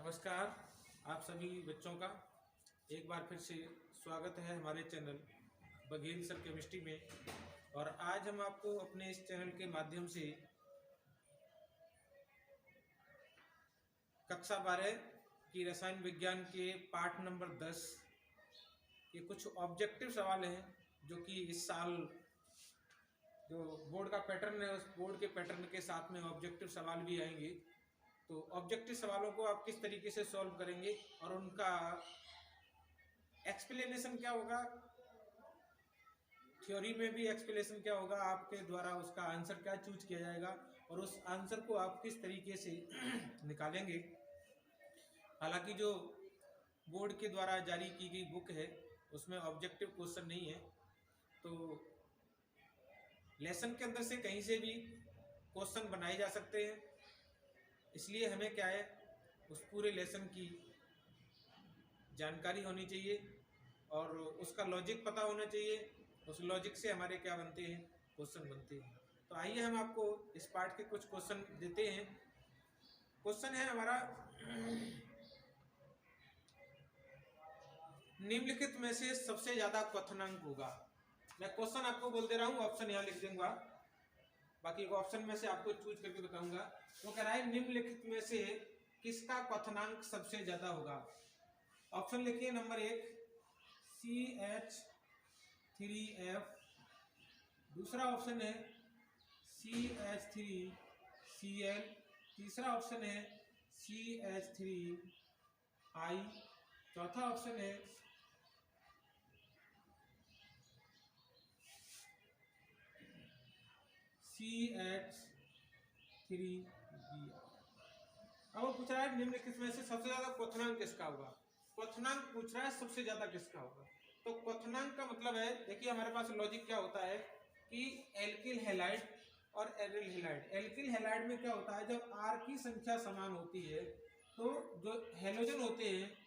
नमस्कार। आप सभी बच्चों का एक बार फिर से स्वागत है हमारे चैनल बघेल सर केमिस्ट्री में। और आज हम आपको अपने इस चैनल के माध्यम से कक्षा 12 की रसायन विज्ञान के पाठ नंबर 10 के कुछ ऑब्जेक्टिव सवाल हैं, जो कि इस साल जो बोर्ड का पैटर्न है उस बोर्ड के पैटर्न के साथ में ऑब्जेक्टिव सवाल भी आएंगे। तो ऑब्जेक्टिव सवालों को आप किस तरीके से सॉल्व करेंगे और उनका एक्सप्लेनेशन क्या होगा, थ्योरी में भी एक्सप्लेनेशन क्या होगा, आपके द्वारा उसका आंसर क्या चूज किया जाएगा और उस आंसर को आप किस तरीके से निकालेंगे। हालांकि जो बोर्ड के द्वारा जारी की गई बुक है उसमें ऑब्जेक्टिव क्वेश्चन नहीं है, तो लेसन के अंदर से कहीं से भी क्वेश्चन बनाए जा सकते हैं। इसलिए हमें क्या है, उस पूरे लेसन की जानकारी होनी चाहिए और उसका लॉजिक पता होना चाहिए। उस लॉजिक से हमारे क्या बनते हैं, क्वेश्चन बनते हैं। तो आइए हम आपको इस पार्ट के कुछ क्वेश्चन देते हैं। क्वेश्चन है हमारा, निम्नलिखित में से सबसे ज्यादा क्वथनांक होगा। मैं क्वेश्चन आपको बोल दे रहा हूँ, ऑप्शन यहाँ लिख दूंगा, बाकी ऑप्शन में से आपको चूज करके बताऊंगा। तो कह रहा है निम्नलिखित में से किसका क्वथनांक सबसे ज्यादा होगा। ऑप्शन लिखिए। नंबर 1 CH3F, दूसरा ऑप्शन है CH3Cl, तीसरा ऑप्शन है CH3I, चौथा ऑप्शन है CH3Br। अब वो पूछ रहा है निम्नलिखित में से सबसे ज्यादा क्वथनांक किसका होगा। क्वथनांक पूछ रहा है सबसे ज्यादा किसका होगा। तो क्वथनांक का मतलब है, देखिए हमारे पास लॉजिक क्या होता है कि एल्किल हैलाइड और एरिल हैलाइड। एल्किल हैलाइड में क्या होता है, जब R की संख्या समान होती है तो जो हैलोजन होते हैं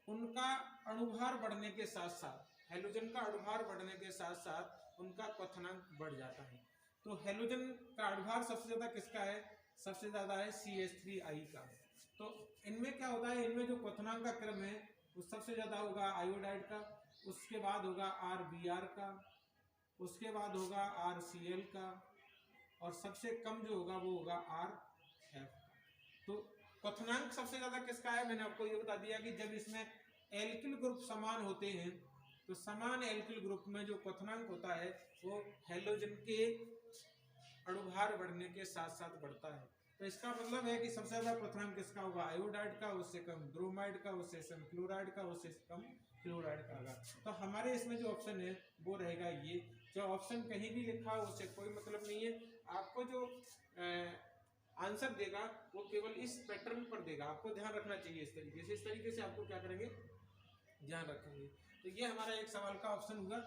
उनका अणुभार बढ़ने के साथ साथ, हैलोजन का अणुभार बढ़ने के साथ साथ उनका क्वथनांक बढ़ जाता है। तो हैलोजन का अणुभार सबसे ज्यादा किसका है, सबसे ज्यादा है CH3I का। तो इनमें क्या होता है, इनमें जो क्वथनांक का क्रम है वो सबसे ज्यादा होगा आयोडाइड का, उसके बाद होगा RBr का, उसके बाद होगा RCl का, और सबसे कम जो होगा वो होगा RF का। तो क्वथनांक सबसे ज्यादा किसका है, मैंने आपको ये बता दिया कि जब इसमें एल्किल ग्रुप समान होते हैं तो समान एल्किल ग्रुप में जो क्वथनांक होता है वो हैलोजन के अणुभार बढ़ने के साथ साथ बढ़ता है। तो इसका मतलब है कि सबसे ज्यादा क्वथनांक किसका होगा, आयोडाइड का, उससे कम ब्रोमाइड का, उससे कम क्लोराइड का, उससे कम क्लोराइड का होगा। तो हमारे इसमें जो ऑप्शन है वो रहेगा ये। जो ऑप्शन कहीं भी लिखा हो उससे कोई मतलब नहीं है। आपको जो आंसर देगा वो केवल इस पैटर्न पर देगा, आपको ध्यान रखना चाहिए। इस तरीके से आपको क्या करेंगे, ध्यान रखेंगे। तो ये हमारा एक सवाल का ऑप्शन हुआ।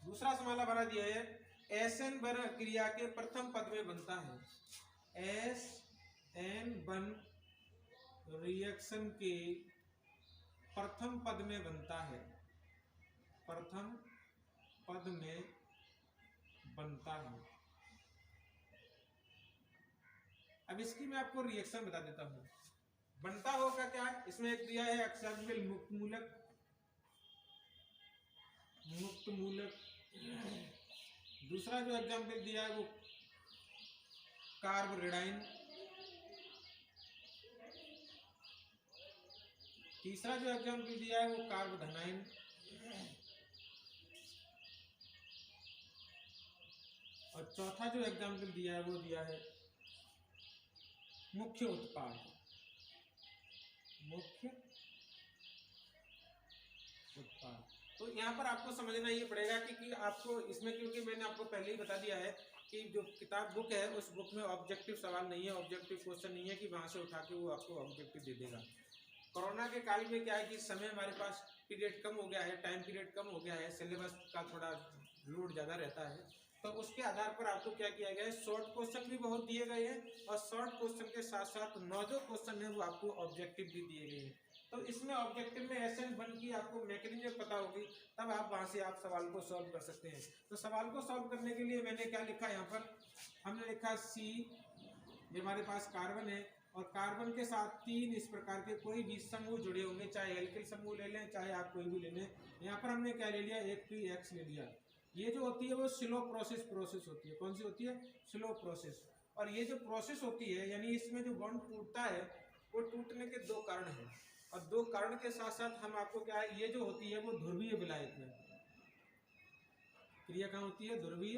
दूसरा सवाल हमारा दिया है, SN बन क्रिया के प्रथम पद में बनता है। SN बन रिएक्शन के प्रथम पद में बनता है, प्रथम पद में बनता है। अब इसकी मैं आपको रिएक्शन बता देता हूं। बनता होगा क्या, इसमें एक दिया है एक्सेप्टेबल मुक्त मूलक, मुक्त मूलक। दूसरा जो एग्जाम्पल दिया है वो कार्बोरेडाइन, तीसरा जो एग्जाम्पल दिया है वो कार्बोधनाइन, और चौथा जो एग्जाम्पल दिया है वो दिया है मुख्य उत्पाद, मुख्य उत्पाद। तो यहाँ पर आपको समझना ये पड़ेगा कि आपको इसमें, क्योंकि मैंने आपको पहले ही बता दिया है कि जो किताब बुक है उस बुक में ऑब्जेक्टिव सवाल नहीं है, ऑब्जेक्टिव क्वेश्चन नहीं है कि वहाँ से उठा के वो आपको ऑब्जेक्टिव दे देगा। कोरोना के काल में क्या है कि समय हमारे पास पीरियड कम हो गया है, टाइम पीरियड कम हो गया है, सिलेबस का थोड़ा लोड ज़्यादा रहता है। तो उसके आधार पर आपको क्या किया गया है, शॉर्ट क्वेश्चन भी बहुत दिए गए हैं और शॉर्ट क्वेश्चन के साथ साथ 9 जो क्वेश्चन है वो आपको ऑब्जेक्टिव भी दिए गए हैं। तो इसमें ऑब्जेक्टिव में SN बन की आपको मैकेनिज्म पता होगी, तब आप वहां से आप सवाल को सॉल्व कर सकते हैं। तो सवाल को सॉल्व करने के लिए मैंने क्या लिखा, यहाँ पर हमने लिखा C, ये हमारे पास कार्बन है, और कार्बन के साथ 3 इस प्रकार के कोई भी समूह जुड़े होंगे, चाहे एल्किल समूह ले लें चाहे आप कोई भी ले लें। यहाँ पर हमने क्या ले लिया, एक PX ले लिया। ये जो होती है वो स्लो प्रोसेस होती है। कौन सी होती है, स्लो प्रोसेस। और ये जो प्रोसेस होती है यानी इसमें जो बॉन्ड टूटता है वो टूटने के 2 कारण हैं, और 2 कारण के साथ साथ हम आपको क्या है, ये जो होती है वो ध्रुवीय विलायक में क्रिया कहाँ होती है, ध्रुवीय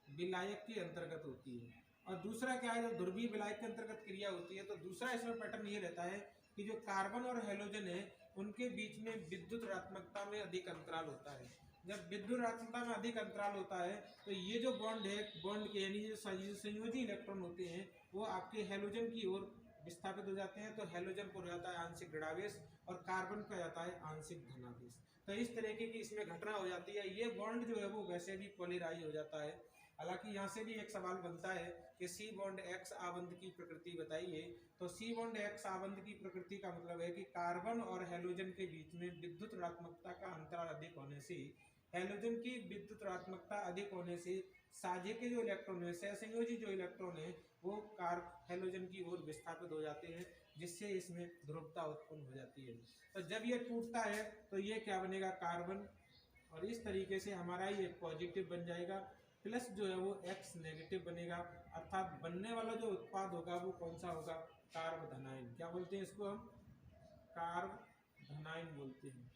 विलायक के अंतर्गत होती है। और दूसरा क्या है, जब ध्रुवीय विलायक के अंतर्गत क्रिया होती है तो दूसरा इसमें पैटर्न ये रहता है कि जो कार्बन और हेलोजन है उनके बीच में विद्युत ऋणात्मकता में अधिक अंतराल होता है। जब विद्युत ऋणात्मकता में अधिक अंतराल होता है तो ये जो बॉन्ड है, बॉन्ड के यानी जो संयोजी इलेक्ट्रॉन होते हैं वो आपके हेलोजन की ओर विस्थापित हो जाते हैं। तो हेलोजन को हो जाता है आंशिक ऋणावेश और कार्बन का जाता है आंशिक धनावेश। तो इस तरीके की इसमें घटना हो जाती है। ये बॉन्ड जो है वो वैसे भी पोलराइज हो जाता है। हालांकि यहाँ से भी एक सवाल बनता है कि सी बॉन्ड एक्स आबंध की प्रकृति बताइए। तो सी बॉन्ड एक्स आबंध की प्रकृति का मतलब है कि कार्बन और हेलोजन के बीच में विद्युत ऋणात्मकता का अंतराल अधिक होने से, हेलोजन की विद्युत ऋणात्मकता अधिक होने से साझे के जो इलेक्ट्रॉन है, सहसंयोजी जो इलेक्ट्रॉन है वो हेलोजन की ओर विस्थापित हो जाते हैं, जिससे इसमें ध्रुवता उत्पन्न हो जाती है। तो जब ये टूटता है तो ये क्या बनेगा, कार्बन, और इस तरीके से हमारा ये पॉजिटिव बन जाएगा, प्लस जो है वो X नेगेटिव बनेगा। अर्थात बनने वाला जो उत्पाद होगा वो कौन सा होगा, कार्बोधनाइन। क्या बोलते हैं इसको हम, कार्बोधनाइन बोलते हैं,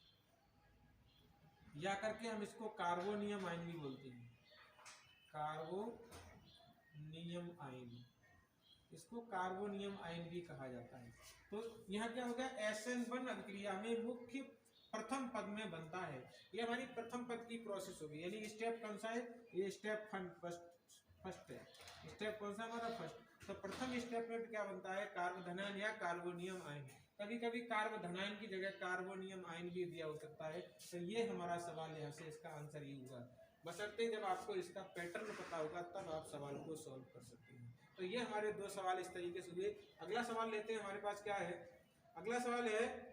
या करके हम इसको कार्बोनियम आयन भी बोलते हैं, कार्बोनियम आयन, इसको कार्बोनियम आयन भी कहा जाता है। तो यहाँ क्या हो गया, SN1 अभिक्रिया में मुख्य प्रथम पद में बनता है। ये हमारी प्रथम पद की प्रोसेस होगी, यानी स्टेप कौन सा है, ये स्टेप फर्स्ट है। स्टेप कौन सा हमारा, फर्स्ट। तो प्रथम स्टेप में क्या बनता है, कार्बोधनाइन या कार्बोनियम आयन। कभी कभी कार्बोधनाइन की जगह कार्बोनियम आयन भी दिया हो सकता है। तो ये हमारा सवाल यहाँ से इसका आंसर ये होगा, बशर्ते जब आपको इसका पैटर्न पता होगा तब आप सवाल को सॉल्व कर सकते हैं। तो ये हमारे 2 सवाल इस तरीके से हुए। अगला सवाल लेते हैं, हमारे पास क्या है, अगला सवाल है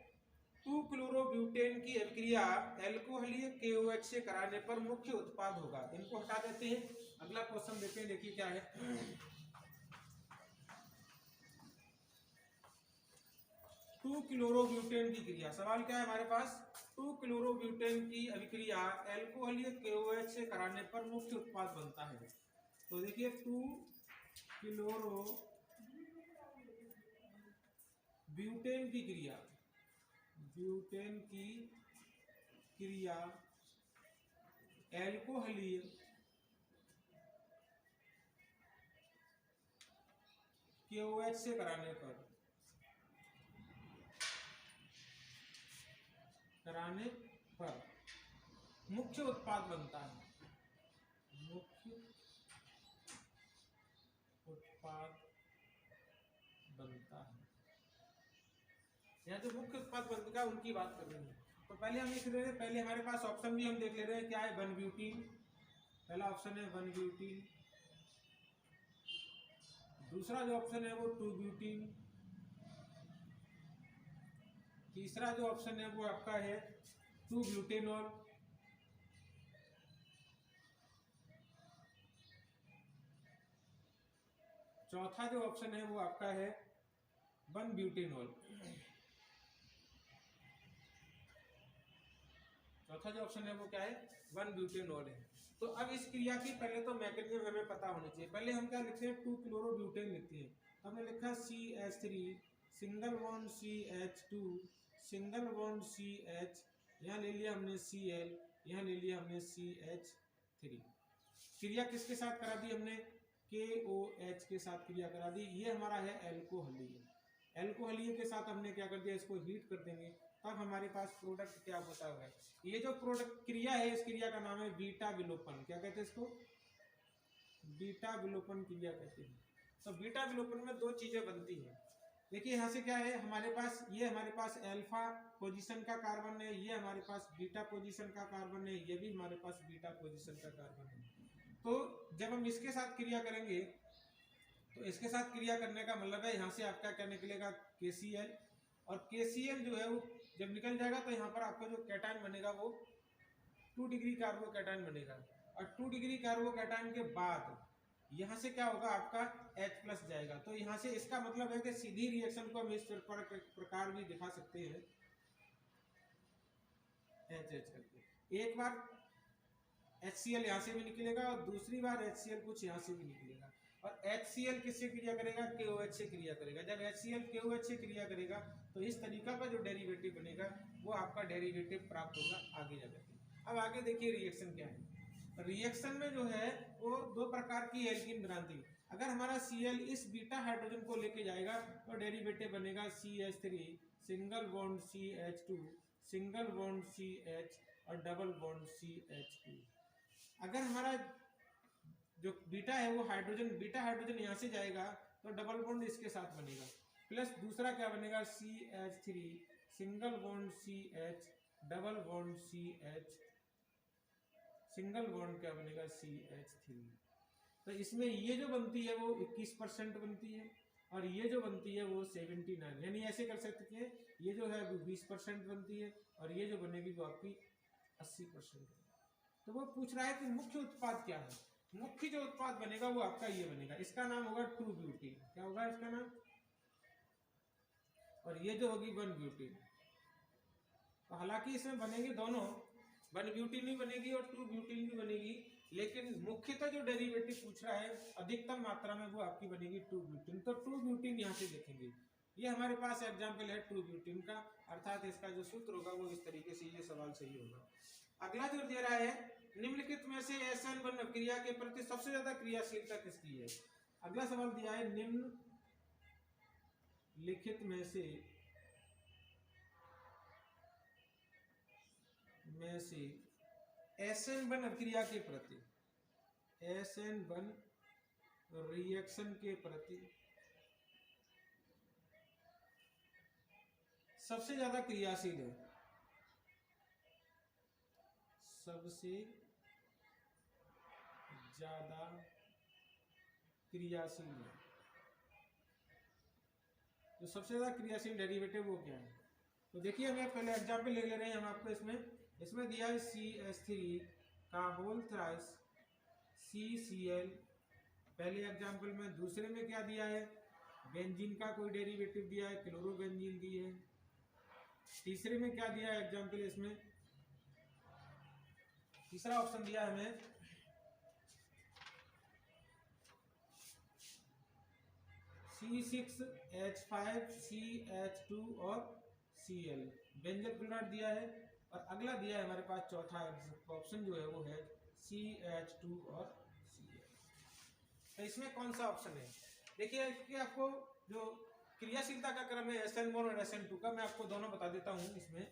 2-क्लोरोब्यूटेन की अभिक्रिया एल्कोहलीय KOH से कराने पर मुख्य उत्पाद होगा। इनको हटा देते हैं, अगला क्वेश्चन देखते हैं, देखिए क्या है। 2-क्लोरोब्यूटेन की क्रिया, सवाल क्या है हमारे पास, 2-क्लोरोब्यूटेन की अभिक्रिया एल्कोहलीय KOH से कराने पर मुख्य उत्पाद बनता है। तो देखिए 2-क्लोरोब्यूटेन की क्रिया, ब्यूटेन की क्रिया एल्कोहलीय KOH से कराने पर मुख्य उत्पाद बनता है, मुख्य उत्पाद बनता है। यहाँ जो मुख्य उत्पाद बनता है उनकी बात कर रहे हैं। तो पहले हम लिख रहे हैं, पहले हमारे पास ऑप्शन भी हम देख ले रहे हैं, क्या है, 1-ब्यूटीन। पहला ऑप्शन है 1-ब्यूटीन। दूसरा जो ऑप्शन है वो 2-ब्यूटीन। तीसरा जो ऑप्शन है वो आपका है 2-ब्यूटेनॉल। चौथा जो ऑप्शन है वो आपका है 1-ब्यूटेनॉल। चौथा जो ऑप्शन है वो क्या है, 1-ब्यूटेनॉल है। तो अब इस क्रिया की पहले तो मैकेनिज्म हमें पता होनी चाहिए। पहले हम क्या लिखते हैं, 2-क्लोरोब्यूटेन लिखते हैं। हमने लिखा CH3 single bond CH2 single bond CH, यहाँ ले लिया हमने Cl, यहाँ ले लिया हमने CH3। क्रिया किसके साथ करा दी हमने, KOH के साथ क्रिया करा दी। ये हमारा है एल्कोहलीय। एल्कोहलीय के साथ हमने क्या कर दिया, इसको हीट कर देंगे, तब हमारे पास प्रोडक्ट क्या होता है। ये जो प्रोडक्ट क्रिया है, इस क्रिया का नाम है बीटा विलोपन। क्या कहते हैं इसको, बीटा विलोपन क्रिया कहते हैं। तो बीटा विलोपन में 2 चीजें बनती हैं। देखिए यहाँ से क्या है हमारे पास, ये हमारे पास अल्फा पोजीशन का कार्बन है, ये हमारे पास बीटा पोजीशन का कार्बन है, ये भी हमारे पास बीटा पोजीशन का कार्बन है। तो जब हम इसके साथ क्रिया करेंगे तो इसके साथ क्रिया करने का मतलब है यहाँ से आपका क्या निकलेगा, KCl। और KCl जो है वो जब निकल जाएगा तो यहाँ पर आपका जो कैटायन बनेगा वो 2 डिग्री कार्बोकैटायन बनेगा। और 2 डिग्री कार्बोकैटायन के बाद यहाँ से क्या होगा आपका H प्लस जाएगा। तो यहाँ से इसका मतलब है कि सीधी रिएक्शन को हम इस प्रकार भी दिखा सकते हैं, H करके। एक बार HCl यहाँ से भी निकलेगा और दूसरी बार HCl कुछ यहाँ से भी निकलेगा। और HCl किससे क्रिया करेगा? KOH से क्रिया करेगा। जब HCl KOH से क्रिया करेगा तो इस तरीका का जो डेरिवेटिव बनेगा वो आपका डेरिवेटिव प्राप्त होगा आगे जाकर। अब आगे देखिए रिएक्शन क्या है। रिएक्शन में जो है वो दो प्रकार की एल्कीन बनाती है। अगर हमारा Cl इस बीटा हाइड्रोजन को लेके जाएगा तो डेरिवेटिव बनेगा CH3 single bond CH2 single bond CH और डबल बॉन्ड CH2। अगर हमारा जो बीटा है वो हाइड्रोजन बीटा हाइड्रोजन यहाँ से जाएगा तो डबल बॉन्ड इसके साथ बनेगा, प्लस दूसरा क्या बनेगा CH3 single bond CH double bond CH single bond क्या बनेगा CH3। तो इसमें ये जो बनती है वो 21% बनती है और ये जो बनती है वो 79, यानी ऐसे कर सकते हैं ये जो है वो 20% बनती है और ये जो बनेगी वो आपकी 80%। तो वो पूछ रहा है कि मुख्य उत्पाद क्या है। मुख्य जो उत्पाद बनेगा वो आपका ये बनेगा, इसका नाम होगा 2-ब्यूटीन। क्या होगा इसका नाम? और ये जो होगी 1-ब्यूटीन। तो हालांकि इसमें बनेगी दोनों, 1-ब्यूटीन भी बनेगी और 2-ब्यूटीन भी बनेगी, लेकिन मुख्यतः जो डेरिवेटिव पूछ रहा है अधिकतम मात्रा में वो आपकी बनेगी 2-ब्यूटीन। तो 2-ब्यूटीन यहाँ से देखेंगे, ये हमारे पास एग्जाम्पल है 2-ब्यूटीन का, अर्थात इसका जो सूत्र होगा वो इस तरीके से ये सवाल सही होगा। अगला जो दे रहा है निम्नलिखित में से SN1 क्रिया के प्रति सबसे ज्यादा क्रियाशीलता किसकी है। अगला सवाल दिया है निम्नलिखित में से SN1 अभिक्रिया के प्रति SN1 रिएक्शन के प्रति सबसे ज्यादा क्रियाशील है, सबसे ज्यादा क्रियाशील है। तो सबसे ज्यादा क्रियाशील डेरिवेटिव वो क्या है? तो देखिए हमें पहले एग्जाम्पल ले ले रहे हैं हम आपको। इसमें दिया है CH3 का होल थ्राइस CCl पहले एग्जाम्पल में। दूसरे में क्या दिया है? बेंजीन का कोई डेरिवेटिव दिया है, क्लोरोबेंजीन दी है। तीसरे में क्या दिया है एग्जाम्पल इसमें? तीसरा ऑप्शन दिया है हमें C6H5CH2 और Cl बेंजल क्लोराइड दिया है। और अगला दिया है हमारे पास चौथा ऑप्शन जो है वो है CH2 और Cl। तो इसमें कौन सा ऑप्शन है? देखिए कि आपको जो क्रियाशीलता का क्रम है SN1 और SN2 का मैं आपको दोनों बता देता हूं। इसमें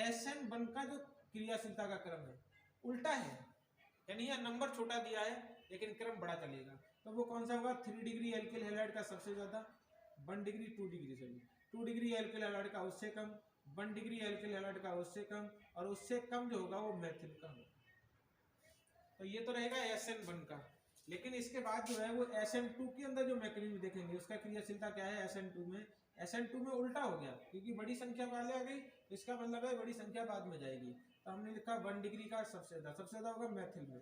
SN1 का जो क्रियाशीलता का क्रम है उल्टा है, यानी यह नंबर छोटा दिया है लेकिन क्रम बड़ा चलेगा। तो वो कौन सा होगा? 3 डिग्री एल्किल हैलाइड का सबसे ज्यादा, 1 degree 2 degree sorry 2 degree alkyl halide का उससे कम, 1 डिग्री एल्किल हैलाइड का उससे कम, और उससे कम जो होगा वो मेथिल का होगा। तो ये तो रहेगा SN1 का। लेकिन इसके बाद जो है वो SN2 के अंदर जो मैकेनिज्म देखेंगे उसका क्रियाशीलता क्या है। SN2 में उल्टा हो गया, क्योंकि बड़ी संख्या पहले आ गई, इसका मतलब है बड़ी संख्या बाद में जाएगी। तो हमने लिखा 1 डिग्री का सबसे ज्यादा होगा मेथिल में,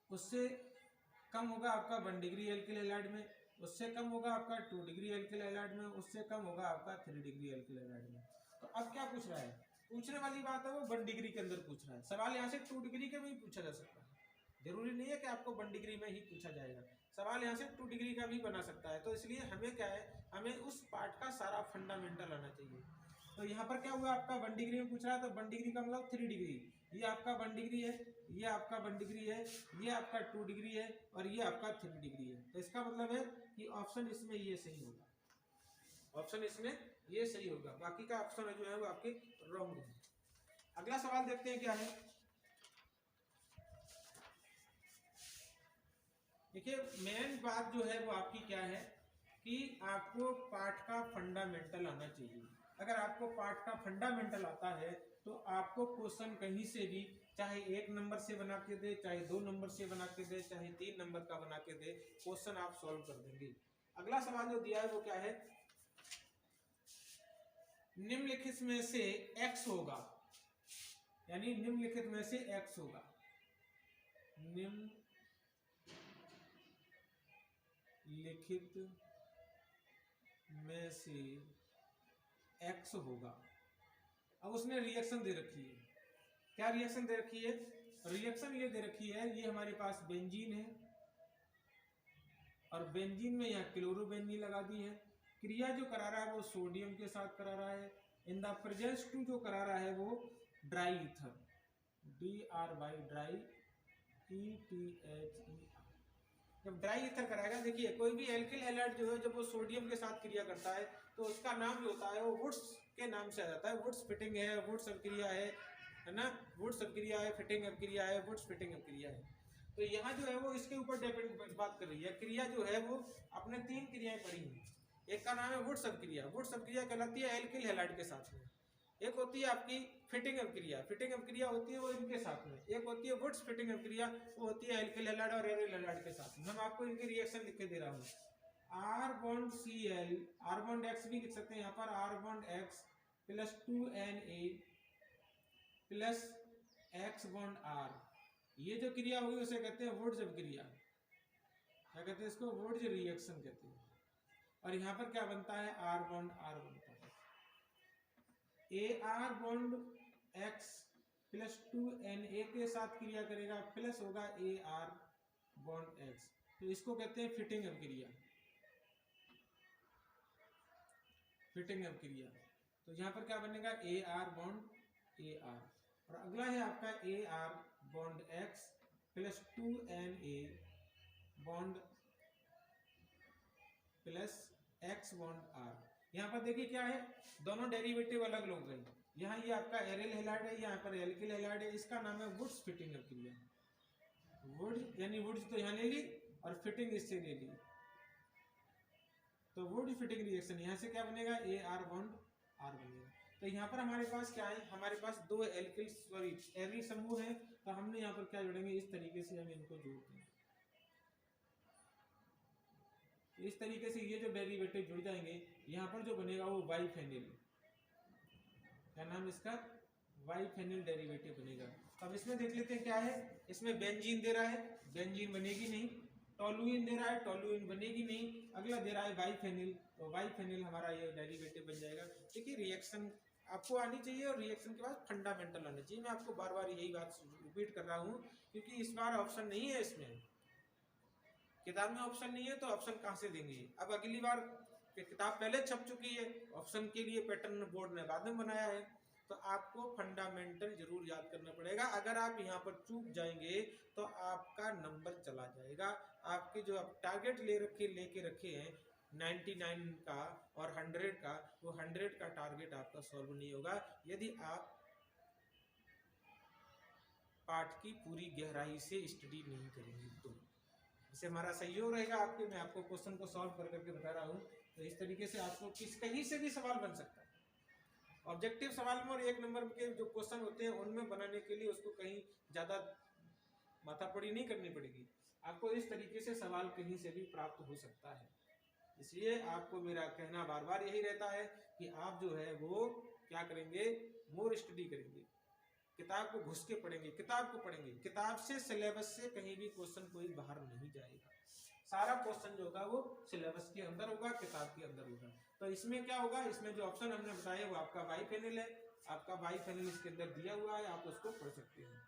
उससे कम होगा आपका 1 डिग्री एल्किल हैलाइड में, उससे कम होगा आपका 2 डिग्री एल्किल हैलाइड में, उससे कम होगा आपका 3 डिग्री एल्किल हैलाइड में। तो अब क्या पूछ रहा है? पूछने वाली बात है वो 1 डिग्री के अंदर पूछ रहा है। सवाल यहाँ से 2 डिग्री के में ही पूछा जा सकता है, जरूरी नहीं है कि आपको 1 डिग्री में ही पूछा जाएगा। सवाल यहाँ से 2 डिग्री का भी बना सकता है। तो इसलिए हमें क्या है, हमें उस पार्ट का सारा फंडामेंटल आना चाहिए। तो यहाँ पर क्या हुआ आपका 1 डिग्री में पूछ रहा है, तो 1 डिग्री का मतलब 3 डिग्री, ये आपका 1 डिग्री है, ये आपका 1 डिग्री है, ये आपका 2 डिग्री है और ये आपका 3 डिग्री है। तो इसका मतलब है कि ऑप्शन इसमें ये सही होगा, ऑप्शन इसमें ये सही होगा, बाकी का ऑप्शन जो है वो आपके रॉन्ग है। अगला सवाल देखते हैं क्या है। देखिए मेन बात जो है वो आपकी क्या है कि आपको पार्ट का फंडामेंटल आना चाहिए। अगर आपको पार्ट का फंडामेंटल आता है तो आपको क्वेश्चन कहीं से भी, चाहे 1 नंबर से बना के दे, चाहे 2 नंबर से बना के दे, चाहे 3 नंबर का बना के दे, क्वेश्चन आप सॉल्व कर देंगे। अगला सवाल जो दिया है वो क्या है? निम्नलिखित में से X होगा, यानी निम्नलिखित में से X होगा। निम्नलिखित में से एक्स होगा। अब उसने रिएक्शन दे रखी है, क्या रिएक्शन दे रखी है? रिएक्शन ये दे रखी है, ये हमारे पास बेंजीन है और बेंजीन में यहाँ क्लोरोबेंजीन लगा दी है। क्रिया जो करा रहा है वो सोडियम के साथ करा रहा है। इन द प्रेजेंस टू जो करा रहा है वो dry ether, DRY dry ETHER। जब ड्राई ईथर कराएगा, देखिए कोई भी एल्किल हैलाइड जो है जब वो सोडियम के साथ क्रिया करता है तो उसका नाम जो होता है वो वुड्स के नाम से आ जाता है। वुड्स फिटिंग है, वुड्स अभिक्रिया है ना, वुड्स अभिक्रिया है, फिटिंग अभिक्रिया है, वुड्स फिटिंग अभिक्रिया है। तो यहाँ जो है वो इसके ऊपर डिपेंड बात कर रही है। क्रिया जो है वो अपने 3 क्रियाएं पढ़ी हैं। एक का नाम है वुड्स अभिक्रिया। वुड्स अभिक्रिया कहलाती है एल्किल हैलाइड के साथ में। एक होती है आपकी फिटिंग अभिक्रिया। फिटिंग अभिक्रिया होती है वो इनके साथ में। एक होती है वुड्स फिटिंग अभिक्रिया, वो होती है एल्किल हैलाइड और एरिल हैलाइड के साथ में। हम आपको इनकी रिएक्शन लिख के दे रहा हूँ। R bond Cl, R bond X भी लिख सकते हैं यहाँ पर, R bond X plus 2Na plus X bond R। ये जो क्रिया हुई उसे कहते हैं वुड्स अभिक्रिया। क्या कहते हैं इसको? वुड्स रिएक्शन कहते हैं। और यहाँ पर क्या बनता है? R बॉन्ड R बनता है। AR bond X plus 2Na के साथ क्रिया करेगा, प्लस होगा AR बॉन्ड X, तो इसको कहते हैं फिटिंग अभिक्रिया। फिटिंग अभिक्रिया। तो यहाँ पर क्या बनेगा? AR bond AR। और अगला है आपका AR bond X plus 2Na bond plus X bond R। यहाँ पर देखिए क्या है, दोनों डेरिवेटिव अलग हो गए। यहाँ ये आपका एरिल हैलाइड है, यहाँ पर एल्किल हैलाइड है। इसका नाम है वुड्स फिटिंग अभिक्रिया। वुड यानी वुड्स तो यहाँ ले ली और फिटिंग इससे ले ली, तो वुड फिटिंग रिएक्शन। यहाँ से क्या बनेगा? AR बॉन्ड R बनेगा। तो यहाँ पर हमारे पास क्या है? हमारे पास 2 एल्किल एरिल समूह है। तो हमने यहाँ पर क्या जोड़ेंगे? इस तरीके से हम इनको जोड़ते हैं। इस तरीके से ये जो डेरिवेटिव जुड़ जाएंगे, यहाँ पर जो बनेगा वो बाइफेनिल। क्या नाम इसका? बाइफेनिल डेरिवेटिव बनेगा। अब इसमें देख लेते हैं क्या है। इसमें बेंजीन दे रहा है, बेंजीन बनेगी नहीं। टोलुइन दे रहा है, टोलुइन बनेगी नहीं। अगला दे रहा है बाइफेनिल, तो बाइफेनिल हमारा ये डेरिवेटिव बन जाएगा। देखिए रिएक्शन आपको आनी चाहिए और रिएक्शन के बाद फंडामेंटल आनी चाहिए। मैं आपको बार बार यही बात रिपीट कर रहा हूँ, क्योंकि इस बार ऑप्शन नहीं है, इसमें किताब में ऑप्शन नहीं है, तो ऑप्शन कहाँ से देंगे? अब अगली बार किताब पहले छप चुकी है, ऑप्शन के लिए पैटर्न बोर्ड ने बाद में बनाया है, तो आपको फंडामेंटल जरूर याद करना पड़ेगा। अगर आप यहाँ पर चूक जाएंगे तो आपका नंबर चला जाएगा। आपके जो आप टारगेट लेके रखे हैं 99 का और 100 का, वो 100 का टारगेट आपका सॉल्व नहीं होगा यदि आप पाठ की पूरी गहराई से स्टडी नहीं करेंगे। तो इससे हमारा सहयोग रहेगा आपके। मैं आपको क्वेश्चन को सॉल्व कर करके बता रहा हूँ, तो इस तरीके से आपको कहीं से भी सवाल बन सकता है। ऑब्जेक्टिव सवाल में और 1 नंबर के जो क्वेश्चन होते हैं उनमें बनाने के लिए उसको कहीं ज़्यादा माथापड़ी नहीं करनी पड़ेगी। आपको इस तरीके से सवाल कहीं से भी प्राप्त हो सकता है। इसलिए आपको मेरा कहना बार बार यही रहता है कि आप जो है वो क्या करेंगे? मोर स्टडी करेंगे, किताब को घुस के पढ़ेंगे, किताब को पढ़ेंगे। किताब से, सिलेबस से कहीं भी क्वेश्चन कोई बाहर नहीं जाएगा। सारा क्वेश्चन जो होगा वो सिलेबस के अंदर होगा, किताब के अंदर होगा। तो इसमें क्या होगा? इसमें जो ऑप्शन हमने बताया वो आपका बाइफेनिल है। आपका बाइफेनिल इसके अंदर दिया हुआ है, आप उसको पढ़ सकते हैं।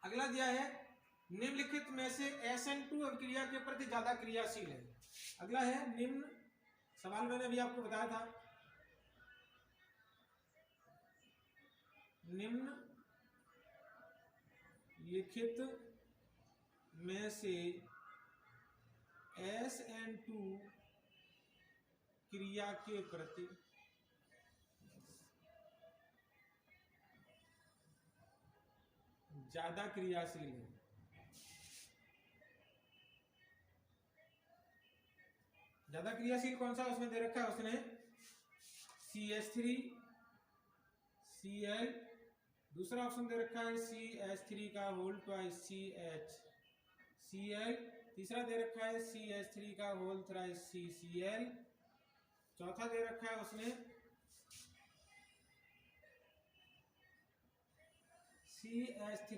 अगला दिया है निम्नलिखित में से SN2 अभिक्रिया के प्रति ज्यादा क्रियाशील है। अगला है निम्न, सवाल मैंने अभी आपको बताया था, निम्नलिखित में से SN2 क्रिया के प्रति ज्यादा क्रियाशील है। ज्यादा क्रियाशील कौन सा उसमें दे रखा है? उसने CH3Cl, दूसरा ऑप्शन दे रखा है CH3 का होल ट्वाइस CHCl, तीसरा दे रखा है CH3 का होल थ्राइस CCl, चौथा दे रखा है उसने CH3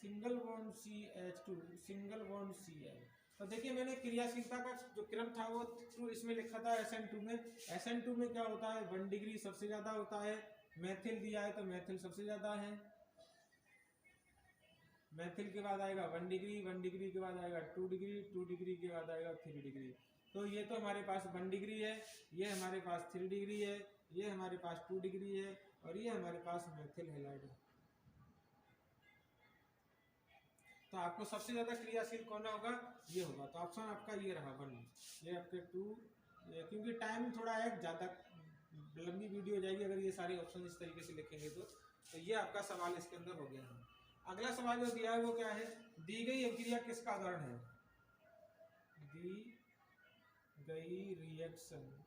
single bond CH2 single bond Cl। तो देखिए मैंने क्रियाशीलता का जो क्रम था वो इसमें लिखा था SN2 में। SN2 में क्या होता है 1 डिग्री सबसे ज्यादा होता है, मैथिल दिया है तो मैथिल सबसे ज्यादा है, मैथिल के बाद आएगा 1 डिग्री, 1 डिग्री के बाद आएगा 2 डिग्री, 2 डिग्री के बाद आएगा 3 डिग्री। तो ये तो हमारे पास 1 डिग्री है, ये हमारे पास 3 डिग्री है, ये हमारे पास 2 डिग्री है और ये हमारे पास मैथिल हैलाइड है। तो आपको सबसे ज्यादा क्रियाशील कौन होगा, ये होगा। तो ऑप्शन आपका ये रहा 1, ये आपके 2, क्योंकि टाइम थोड़ा है ज़्यादा लंबी वीडियो हो जाएगी अगर ये सारे ऑप्शन इस तरीके से लिखेंगे तो ये आपका सवाल इसके अंदर हो गया है। अगला सवाल जो दिया है वो क्या है, दी गई अभिक्रिया किसका उदाहरण है, दी गई रिएक्शन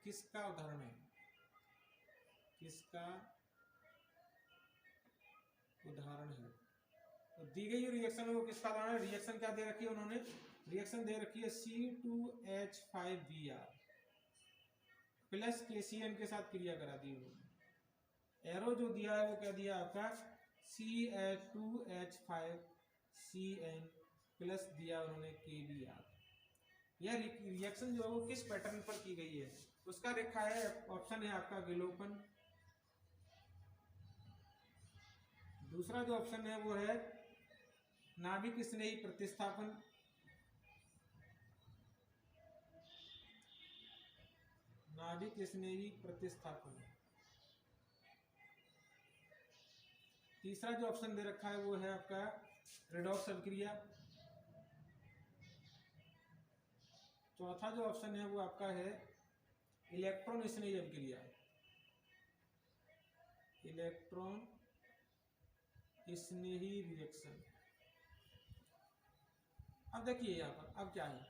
किसका उदाहरण है, किसका उदाहरण है। तो दी गई रिएक्शन है वो किसका उदाहरण है, रिएक्शन क्या दे रखी है उन्होंने, रिएक्शन दे रखी है C2H5Br प्लस KCN के साथ क्रिया करा दी उन्होंने। एरो जो दिया है वो क्या दिया आपका CH2H5Cn प्लस दिया उन्होंने KBr। यह रिएक्शन जो है वो किस पैटर्न पर की गई है उसका रेखा है, ऑप्शन है आपका विलोपन, दूसरा जो ऑप्शन है वो है नाभिक स्नेही प्रतिस्थापन, नाभिक स्नेही प्रतिस्थापन, तीसरा जो ऑप्शन दे रखा है वो है आपका रेडॉक्स अभिक्रिया, चौथा जो ऑप्शन है वो आपका है इलेक्ट्रॉन स्नेही अभिक्रिया, इलेक्ट्रॉन स्नेही रिएक्शन। अब देखिए यहाँ पर अब क्या है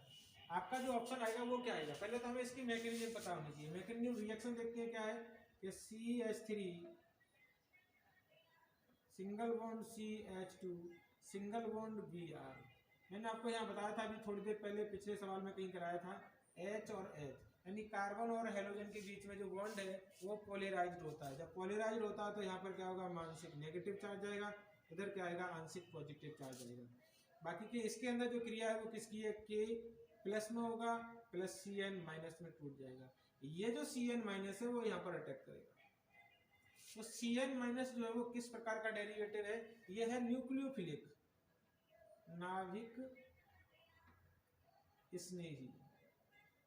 आपका जो ऑप्शन आएगा वो क्या आएगा, पहले तो हमें इसकी मैकेनिज्म पता होनी चाहिए। मैकेनिज्म रिएक्शन देखते हैं क्या है कि CH3 single bond CH2 single bond Br। मैंने आपको यहाँ बताया था अभी थोड़ी देर पहले पिछले सवाल में कहीं कराया था H और H यानी कार्बन और हेलोजन के बीच में जो बॉन्ड है वो पोलराइज्ड होता है। जब पोलराइज्ड होता है तो यहाँ पर क्या होगा आंशिक नेगेटिव चार्ज आएगा, इधर क्या आएगा आंशिक पॉजिटिव चार्ज आएगा। बाकी के इसके अंदर जो क्रिया है वो किसकी है, K प्लस में होगा प्लस Cn माइनस में टूट जाएगा। ये जो Cn माइनस है वो यहाँ पर अटैक करेगा। तो Cn माइनस जो है वो किस प्रकार का डेरिवेटिव है, ये है न्यूक्लियोफिलिक नाभिक स्नेही।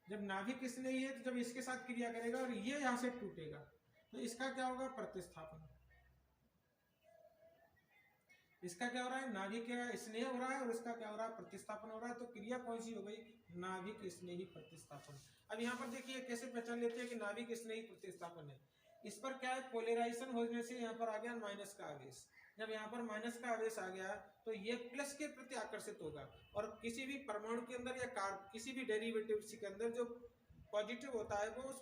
जब नाभिक स्नेही है तो जब इसके साथ क्रिया करेगा और ये यहां से टूटेगा तो इसका क्या होगा प्रतिस्थापन, इसका क्या हो रहा है नाभिक स्नेह हो रहा है और इसका क्या हो रहा है प्रतिस्थापन हो रहा है। तो क्रिया कौन सी हो गई, नाभिक स्नेही प्रतिस्थापन। अब यहाँ पर देखिए कैसे पहचान लेते हैं कि नाभिक स्नेही प्रतिस्थापन है। इस पर क्या है पोलराइजेशन होने से यहाँ पर आ गया माइनस का आवेश, जब यहाँ पर माइनस का आवेश आ गया तो ये प्लस के प्रति आकर्षित होगा और किसी भी परमाणु के अंदर या किसी भी डेरिवेटिव के अंदर जो पॉजिटिव होता है वो उस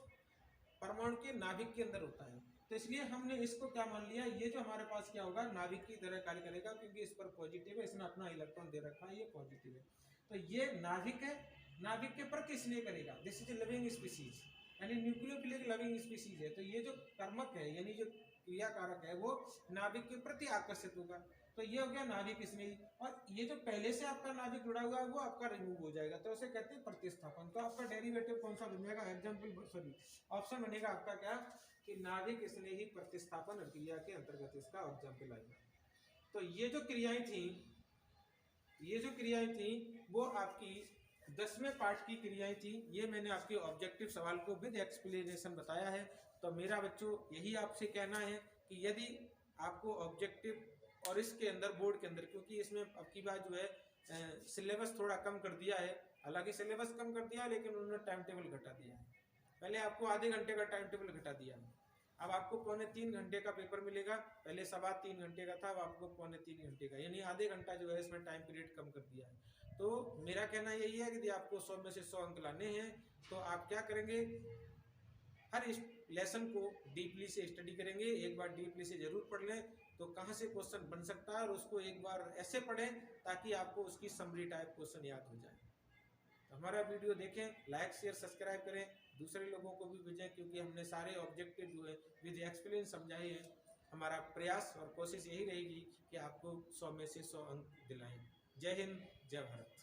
परमाणु के नाभिक के अंदर होता है। तो इसलिए हमने इसको क्या मान लिया, ये जो हमारे पास क्या होगा नाभिक की तरह कार्य करेगा क्योंकि इस पर पॉजिटिव है, इसने अपना इलेक्ट्रॉन दे रखा है, ये पॉजिटिव है। तो ये नाभिक है, नाभिक के प्रति स्नेह करेगा, दिस इज लिविंग स्पीसीज यानी न्यूक्लियोफिलिक लिविंग स्पीसीज है। तो ये जो कर्मक है यानी जो क्रिया कारक है वो नाभिक के प्रति आकर्षित होगा। तो ये हो गया नाभिक स्नेही, और ये जो पहले से आपका नाभिक जुड़ा हुआ है वो आपका रिमूव हो जाएगा, तो उसे कहते हैं प्रतिस्थापन। तो आपका डेरिवेटिव कौन सा बनेगा, एग्जाम्पल सॉरी ऑप्शन बनेगा आपका क्या कि नाभिक स्नेही प्रतिस्थापन क्रिया के अंतर्गत इसका एग्जाम्पल आएगा। तो ये जो क्रियाएं थी वो आपकी 10वें पार्ट की क्रियाएं थी। ये मैंने आपके ऑब्जेक्टिव सवाल को विद एक्सप्लेनेशन बताया है। तो मेरा बच्चों यही आपसे कहना है कि यदि आपको ऑब्जेक्टिव और इसके अंदर बोर्ड के अंदर, क्योंकि इसमें अब की बात जो है सिलेबस थोड़ा कम कर दिया है, हालांकि सिलेबस कम कर दिया है लेकिन उन्होंने टाइम टेबल घटा दिया है। पहले आपको आधे घंटे का टाइम टेबल घटा दिया है, अब आपको 2.25 घंटे का पेपर मिलेगा, पहले 3.25 घंटे का था, अब आपको 2.25 घंटे का, यानी आधे घंटा जो है इसमें टाइम पीरियड कम कर दिया है। तो मेरा कहना यही है कि यदि आपको 100 में से 100 अंक लाने हैं तो आप क्या करेंगे, हर इस लेसन को डीपली से स्टडी करेंगे, एक बार डीपली से जरूर पढ़ लें तो कहाँ से क्वेश्चन बन सकता है, और उसको एक बार ऐसे पढ़ें ताकि आपको उसकी समरी टाइप क्वेश्चन याद हो जाए। तो हमारा वीडियो देखें, लाइक शेयर सब्सक्राइब करें, दूसरे लोगों को भी भेजें, क्योंकि हमने सारे ऑब्जेक्टिव जो है विद एक्सप्लेन समझाए हैं। हमारा प्रयास और कोशिश यही रहेगी कि आपको 100 में से 100 अंक दिलाएं। जय हिंद, जय भारत।